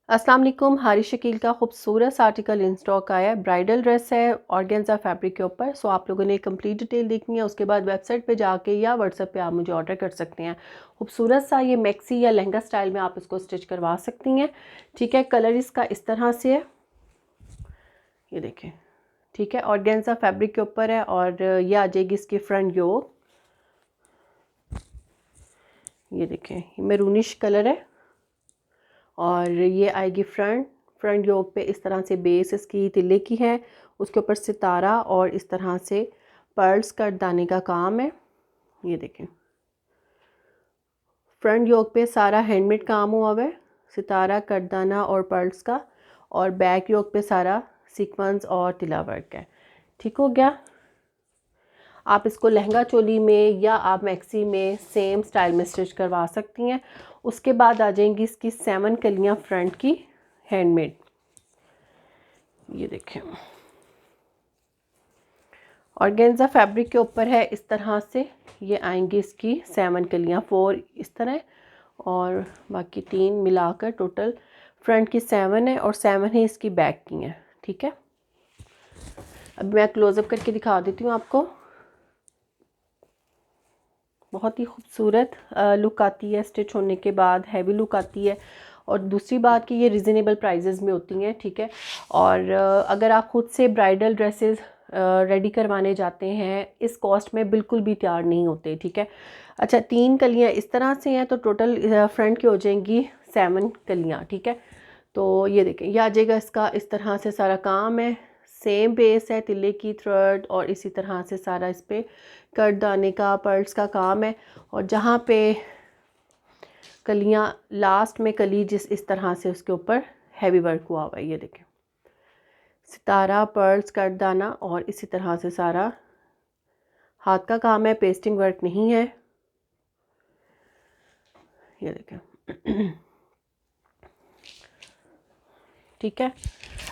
अस्सलाम वालेकुम। हारी शकील का खूबसूरत आर्टिकल इन स्टॉक आया है। ब्राइडल ड्रेस है ऑर्गेन्जा फैब्रिक के ऊपर। सो आप लोगों ने कंप्लीट डिटेल देखनी है, उसके बाद वेबसाइट पे जाके या व्हाट्सएप पे आप मुझे ऑर्डर कर सकते हैं। खूबसूरत सा ये मैक्सी या लहंगा स्टाइल में आप इसको स्टिच करवा सकती हैं। ठीक है, कलर इसका इस तरह से है, ये देखें। ठीक है, ऑर्गेन्जा फैब्रिक के ऊपर है और ये आ जाएगी इसकी फ्रंट योक। ये देखें, ये मैरूनिश कलर है और ये आएगी फ्रंट योक पे। इस तरह से बेस इसकी तिल्ले की है, उसके ऊपर सितारा और इस तरह से पर्ल्स कटदाने का काम है। ये देखें, फ्रंट योक पे सारा हैंडमेड काम हुआ हुआ है, सितारा कटदाना और पर्ल्स का। और बैक योक पे सारा सीक्वेंस और तिला वर्क है। ठीक हो गया। आप इसको लहंगा चोली में या आप मैक्सी में सेम स्टाइल में स्टिच करवा सकती हैं। उसके बाद आ जाएंगी इसकी 7 कलियां फ्रंट की हैंडमेड। ये देखें, ऑर्गेन्जा फैब्रिक के ऊपर है इस तरह से। ये आएंगी इसकी 7 कलियां, 4 इस तरह और बाकी 3 मिलाकर टोटल फ्रंट की 7 है और 7 ही इसकी बैक की हैं। ठीक है, अब मैं क्लोजअप करके दिखा देती हूँ आपको। बहुत ही खूबसूरत लुक आती है स्टिच होने के बाद, हैवी लुक आती है। और दूसरी बात कि ये रिजनेबल प्राइजेज़ में होती हैं। ठीक है, और अगर आप ख़ुद से ब्राइडल ड्रेसेस रेडी करवाने जाते हैं, इस कॉस्ट में बिल्कुल भी तैयार नहीं होते। ठीक है, अच्छा 3 कलियां इस तरह से हैं तो टोटल फ्रंट की हो जाएंगी 7 कलियां। ठीक है, तो ये देखें, ये आ जाएगा इसका इस तरह से सारा काम है। सेम बेस है, तिल्ले की थ्रेड और इसी तरह से सारा इस पर कटदाने का पर्ल्स का काम है। और जहाँ पे कलियाँ लास्ट में कली जिस इस तरह से उसके ऊपर हैवी वर्क हुआ हुआ है। ये देखें, सितारा पर्ल्स कटदाना और इसी तरह से सारा हाथ का काम है, पेस्टिंग वर्क नहीं है। ये देखें ठीक है,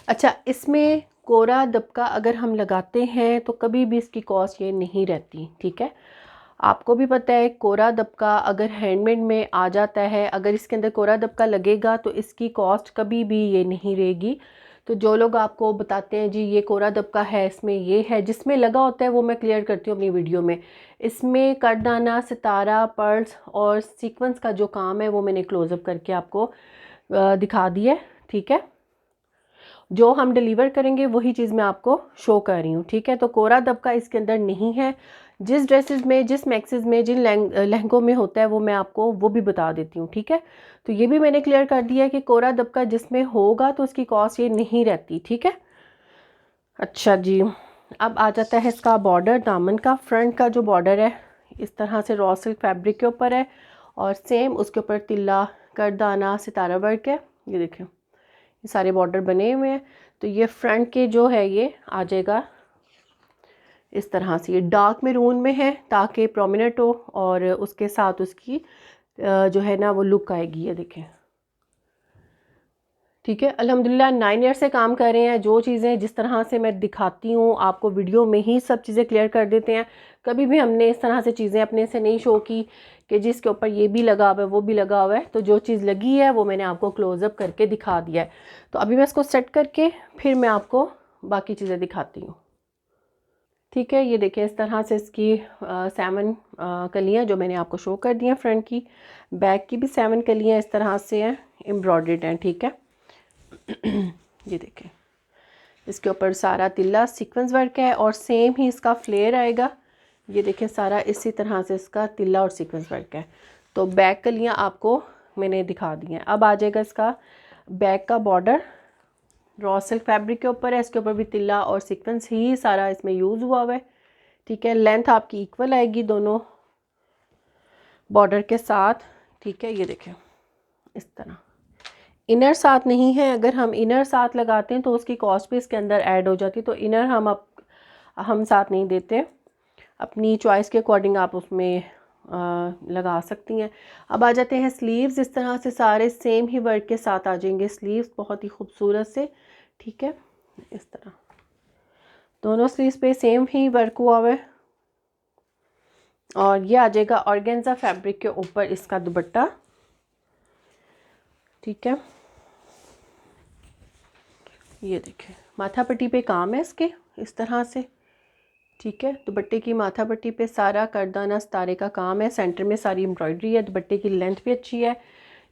अच्छा इसमें कोरा दबका अगर हम लगाते हैं तो कभी भी इसकी कॉस्ट ये नहीं रहती। ठीक है, आपको भी पता है कोरा दबका अगर हैंडमेड में आ जाता है, अगर इसके अंदर कोरा दबका लगेगा तो इसकी कॉस्ट कभी भी ये नहीं रहेगी। तो जो लोग आपको बताते हैं जी ये कोरा दबका है, इसमें ये है, जिसमें लगा होता है वो मैं क्लियर करती हूँ अपनी वीडियो में। इसमें कटदाना, सितारा, पर्ल्स और सीक्वेंस का जो काम है वो मैंने क्लोजअप करके आपको दिखा दिया है। ठीक है, जो हम डिलीवर करेंगे वही चीज़ मैं आपको शो कर रही हूँ। ठीक है, तो कोरा दबका इसके अंदर नहीं है। जिस ड्रेसेस में, जिस मैक्सेस में, जिन लहंगों में होता है वो मैं आपको वो भी बता देती हूँ। ठीक है, तो ये भी मैंने क्लियर कर दिया है कि कोरा दबका जिसमें होगा तो उसकी कॉस्ट ये नहीं रहती। ठीक है, अच्छा जी, अब आ जाता है इसका बॉर्डर। दामन का फ्रंट का जो बॉर्डर है इस तरह से रॉ सिल्क फैब्रिक के ऊपर है और सेम उसके ऊपर तिल्ला, करदाना, सितारा वर्क है। ये देखें, ये सारे बॉर्डर बने हुए हैं। तो ये फ्रंट के जो है ये आ जाएगा इस तरह से, ये डार्क मैरून में है ताकि प्रोमिनेंट हो और उसके साथ उसकी जो है ना वो लुक आएगी। ये देखें, ठीक है, अल्हम्दुलिल्लाह 9 ईयर से काम कर रहे हैं। जो चीज़ें जिस तरह से मैं दिखाती हूँ आपको वीडियो में ही सब चीज़ें क्लियर कर देते हैं। कभी भी हमने इस तरह से चीज़ें अपने से नहीं शो की कि जिसके ऊपर ये भी लगा हुआ है वो भी लगा हुआ है। तो जो चीज़ लगी है वो मैंने आपको क्लोजअप करके दिखा दिया है। तो अभी मैं इसको सेट करके फिर मैं आपको बाकी चीज़ें दिखाती हूँ। ठीक है, ये देखिए इस तरह से इसकी 7 कलियाँ जो मैंने आपको शो कर दी हैं। फ्रंट की, बैक की भी 7 कलियाँ इस तरह से हैं, एम्ब्रॉयडर्ड हैं। ठीक है, ये देखें, इसके ऊपर सारा तिल्ला सीक्वेंस वर्क है और सेम ही इसका फ्लेयर आएगा। ये देखें, सारा इसी तरह से इसका तिल्ला और सीक्वेंस वर्क है। तो बैक कलियाँ आपको मैंने दिखा दी हैं। अब आ जाएगा इसका बैक का बॉर्डर, रॉ सिल्क फैब्रिक के ऊपर है, इसके ऊपर भी तिल्ला और सीक्वेंस ही सारा इसमें यूज़ हुआ हुआ है। ठीक है, लेंथ आपकी इक्वल आएगी दोनों बॉर्डर के साथ। ठीक है, ये देखें इस तरह। इनर साथ नहीं है, अगर हम इनर साथ लगाते हैं तो उसकी कॉस्ट भी इसके अंदर ऐड हो जाती है। तो इनर हम साथ नहीं देते, अपनी चॉइस के अकॉर्डिंग आप उसमें लगा सकती हैं। अब आ जाते हैं स्लीव्स। इस तरह से सारे सेम ही वर्क के साथ आ जाएंगे स्लीव्स, बहुत ही खूबसूरत से। ठीक है, इस तरह दोनों स्लीव्स पे सेम ही वर्क हुआ हुआ है। और ये आ जाएगा ऑर्गेन्जा फैब्रिक के ऊपर इसका दुपट्टा। ठीक है, ये देखें माथा पट्टी पे काम है इसके इस तरह से, ठीक है। दुपट्टे की माथा पट्टी पे सारा करदाना सितारे का काम है, सेंटर में सारी एम्ब्रॉयडरी है, दुपट्टे की लेंथ भी अच्छी है,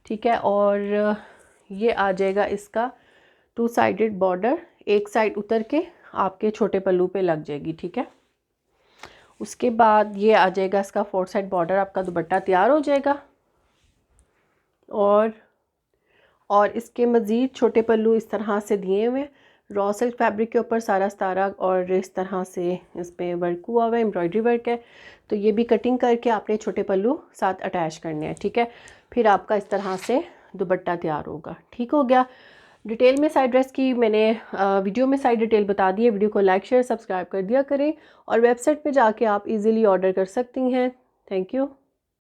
ठीक है। और ये आ जाएगा इसका 2 साइडेड बॉर्डर, एक साइड उतर के आपके छोटे पल्लू पे लग जाएगी, ठीक है। उसके बाद ये आ जाएगा इसका 4 साइड बॉर्डर, आपका दुपट्टा तैयार हो जाएगा। और इसके मज़ीद छोटे पल्लू इस तरह से दिए हुए, रॉ सिल्क फैब्रिक के ऊपर सारा सितारा और इस तरह से इस पर वर्क हुआ हुआ है, एम्ब्रॉयडरी वर्क है। तो ये भी कटिंग करके आपने छोटे पल्लू साथ अटैच करने हैं, ठीक है। फिर आपका इस तरह से दुपट्टा तैयार होगा, ठीक हो गया। डिटेल में साइड ड्रेस की मैंने वीडियो में साइड डिटेल बता दी है। वीडियो को लाइक शेयर सब्सक्राइब कर दिया करें और वेबसाइट पे जाके आप इजीली ऑर्डर कर सकती हैं। Thank you.